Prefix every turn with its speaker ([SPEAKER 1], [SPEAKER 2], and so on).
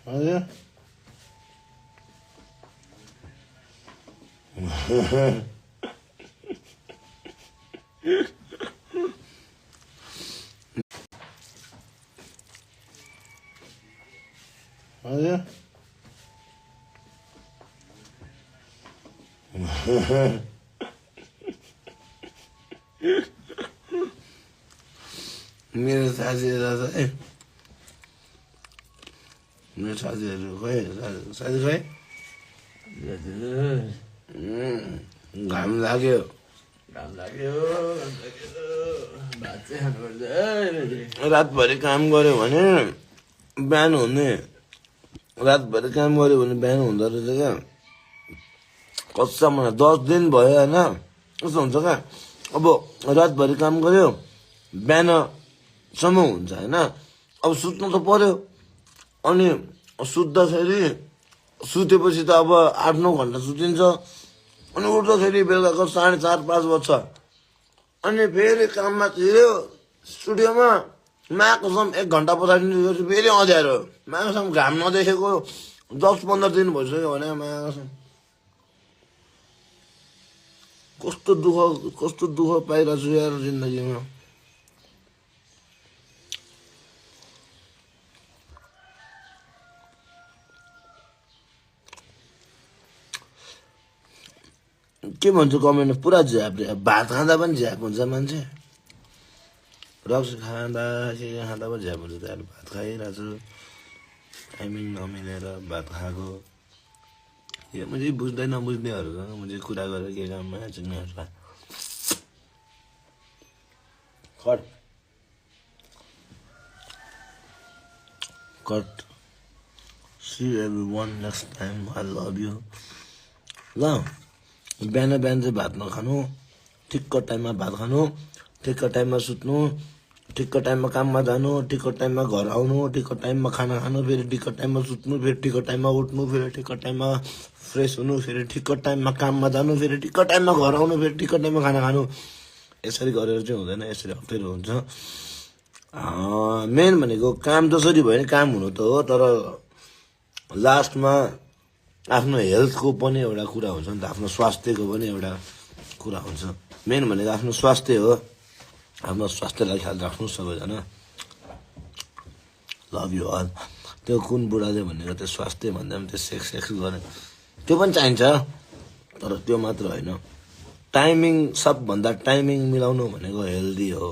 [SPEAKER 1] हजुर हजुर मेरो साथीहरू है मेरो साथीहरू खै साथी खै घाम लाग्यो रातभरि काम गऱ्यो भने बिहान हुने रातभरि काम गऱ्यो भने बिहान हुँदो रहेछ क्या कच्चा 10 दिन भयो होइन कस्तो हुन्छ क्या अब रातभरि काम गऱ्यो बिहानसम्म हुन्छ होइन अब सुत्नु त पर्यो अनि सुत्दाखेरि सुतेपछि त अब 8-9 घन्टा सुतिन्छ अनि उठ्दाखेरि बेलुकाको 4:30-5 बज्छ अनि फेरि काममा छिर्यो स्टुडियोमा मायाकसम 1 घन्टा पछाडि फेरि अँध्यारो मायाकसम घाम नदेखेको 10-15 दिन भइसक्यो भने मायाकसम कस्तो दुःख पाइरहेको छु यार जिन्दगीमा के भन्छ कमेन्ट पुरा झ्याप भात खाँदा पनि झ्याप हुन्छ मान्छे रक्सी खाँदा पनि झ्याप हुन्छ त्यहाँ भात खाइरहेको छु टाइमिङ नमिलेर भात खाएको यो मैले बुझ्दै नबुझ्नेहरूसँग मैले कुरा गरेर के काममा चिन्नेहरूलाई cut see everyone next time I love you ल बिहान चाहिँ भात नखानु ठिक्क टाइममा भात खानु ठिक्क टाइममा सुत्नु ठिक्क टाइममा काममा जानु ठिक्क टाइममा घर आउनु ठिक्क टाइममा खाना खानु फेरि ठिक्क टाइममा सुत्नु फेरि ठिक्क टाइममा उठ्नु फेरि ठिक्क टाइममा फ्रेस हुनु फेरि ठिक्क टाइममा काममा जानु फेरि ठिक्क टाइममा घर आउनु फेरि ठिक्क टाइममा खाना खानु यसरी गरेर चाहिँ हुँदैन यसरी अप्ठ्यारो हुन्छ मेन भनेको काम जसरी भयो भने काम हुनु त हो तर लास्टमा आफ्नो हेल्थको पनि एउटा कुरा हुन्छ नि त आफ्नो स्वास्थ्यको पनि एउटा कुरा हुन्छ मेन भनेको आफ्नो स्वास्थ्य हो आफ्नो स्वास्थ्यलाई ख्याल राख्नु सबैजना लभ यु अल त्यो कुन बुढाले भनेको त्यो स्वास्थ्य भन्दा पनि त्यो सेक्स गर्ने त्यो पनि चाहिन्छ तर त्यो मात्र होइन टाइमिङ सबभन्दा टाइमिङ मिलाउनु भनेको हेल्दी हो